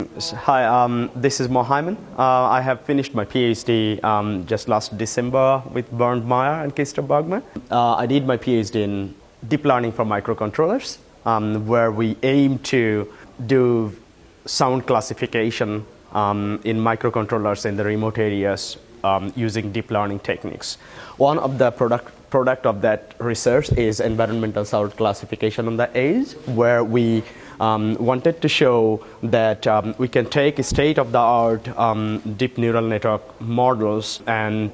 Hi, this is Mohammed. I have finished my PhD just last December with Bernd Meyer and Kirsten Bergman. I did my PhD in deep learning for microcontrollers, where we aim to do sound classification in microcontrollers in the remote areas using deep learning techniques. One of the product of that research is environmental sound classification on the edge, where we wanted to show that we can take state-of-the-art deep neural network models and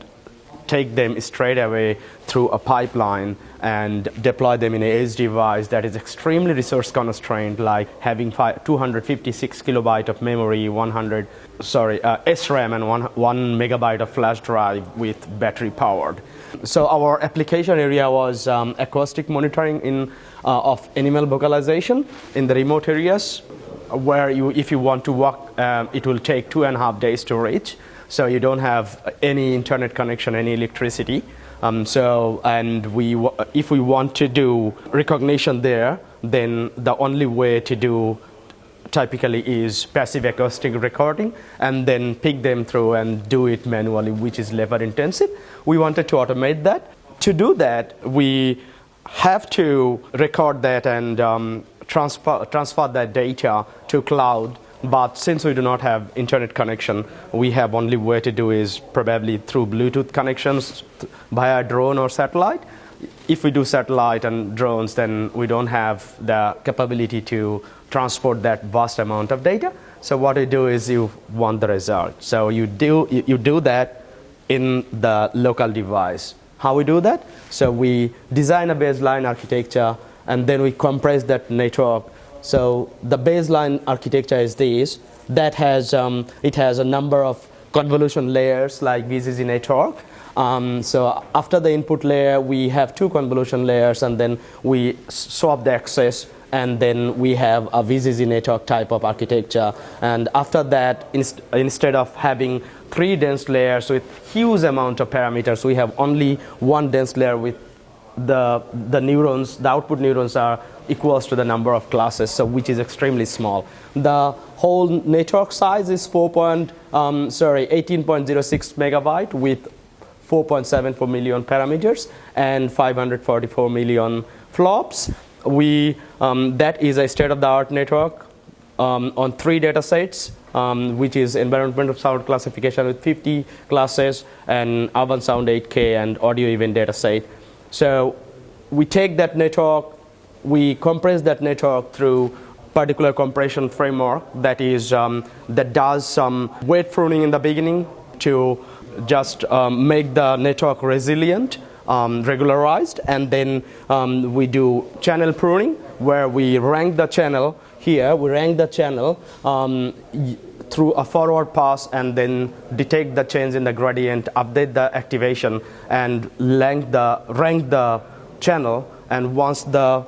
take them straight away through a pipeline and deploy them in an edge device that is extremely resource constrained, like having 256 kilobyte of memory, SRAM, and 1 megabyte of flash drive with battery powered. So our application area was acoustic monitoring of animal vocalization in the remote areas, where if you want to walk, it will take 2.5 days to reach. So you don't have any internet connection, any electricity. If we want to do recognition there, then the only way to do typically is passive acoustic recording and then pick them through and do it manually, which is labor intensive. We wanted to automate that. To do that, we have to record that and transfer that data to cloud. But since we do not have internet connection, we have only way to do is probably through Bluetooth connections via drone or satellite. If we do satellite and drones, then we don't have the capability to transport that vast amount of data. So what we do is you want the result. So you do that in the local device. How we do that? So we design a baseline architecture and then we compress that network. So the baseline architecture is this. That has it has a number of convolution layers like VCC network. So after the input layer, we have 2 convolution layers, and then we swap the access, and then we have a VCC network type of architecture. And after that, instead of having 3 dense layers with huge amount of parameters, we have only 1 dense layer with the neurons. The output neurons are equals to the number of classes, so which is extremely small. The whole network size is 18.06 megabyte with 4.74 million parameters and 544 million flops. That is a state-of-the-art network on 3 data sets, which is environmental sound classification with 50 classes and urban sound 8K and audio event data set. So we take that network, we compress that network through particular compression framework that does some weight pruning in the beginning to just make the network resilient, regularized, and then we do channel pruning, where we rank the channel. Here we rank the channel through a forward pass and then detect the change in the gradient, update the activation, and rank the channel. And once the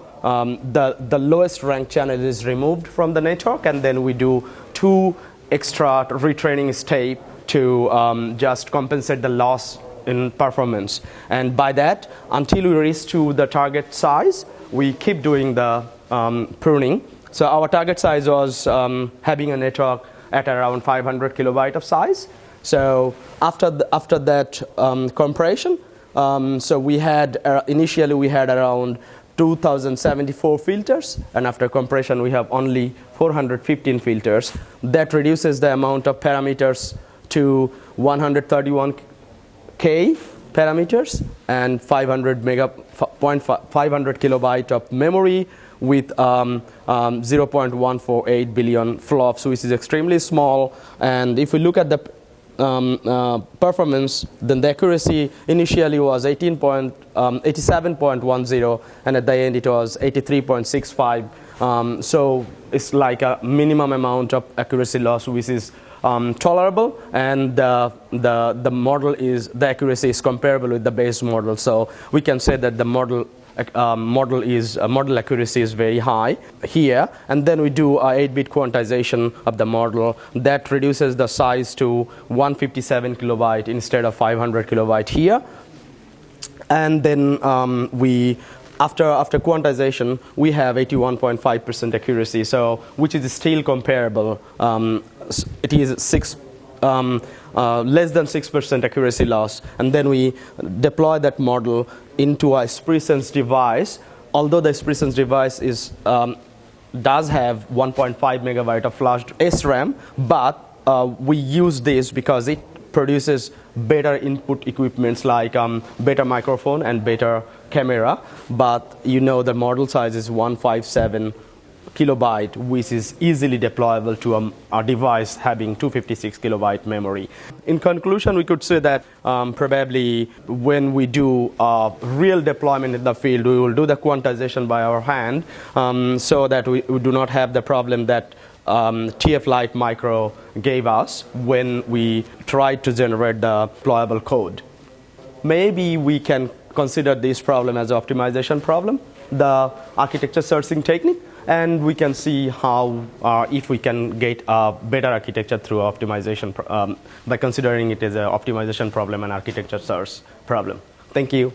lowest ranked channel is removed from the network, and then we do 2 extra retraining steps to just compensate the loss in performance. And by that, until we reach to the target size, we keep doing the pruning. So our target size was having a network at around 500 kilobyte of size. So after that compression, so we had initially we had around 2074 filters, and after compression we have only 415 filters. That reduces the amount of parameters to 131K parameters and 500 kilobyte of memory with 0.148 billion flops, which is extremely small. And if we look at the performance, then the accuracy initially was 87.10, and at the end it was 83.65. So it's like a minimum amount of accuracy loss, which is tolerable, and the accuracy is comparable with the base model. So we can say that the model accuracy is very high here. And then we do a 8-bit quantization of the model that reduces the size to 157 kilobyte instead of 500 kilobyte here. And then we after quantization, we have 81.5% accuracy, so which is still comparable. It is less than 6% accuracy loss, and then we deploy that model into a SpreeSense device. Although the SpreeSense device does have 1.5 megabyte of flash SRAM, but we use this because it produces better input equipments like better microphone and better camera. But you know the model size is 157 kilobyte, which is easily deployable to a device having 256 kilobyte memory. In conclusion, we could say that probably when we do a real deployment in the field, we will do the quantization by our hand, so that we do not have the problem that TF Lite Micro gave us when we tried to generate the deployable code. Maybe we can consider this problem as an optimization problem, the architecture sourcing technique, and we can see how if we can get a better architecture through optimization by considering it as an optimization problem and architecture source problem. Thank you.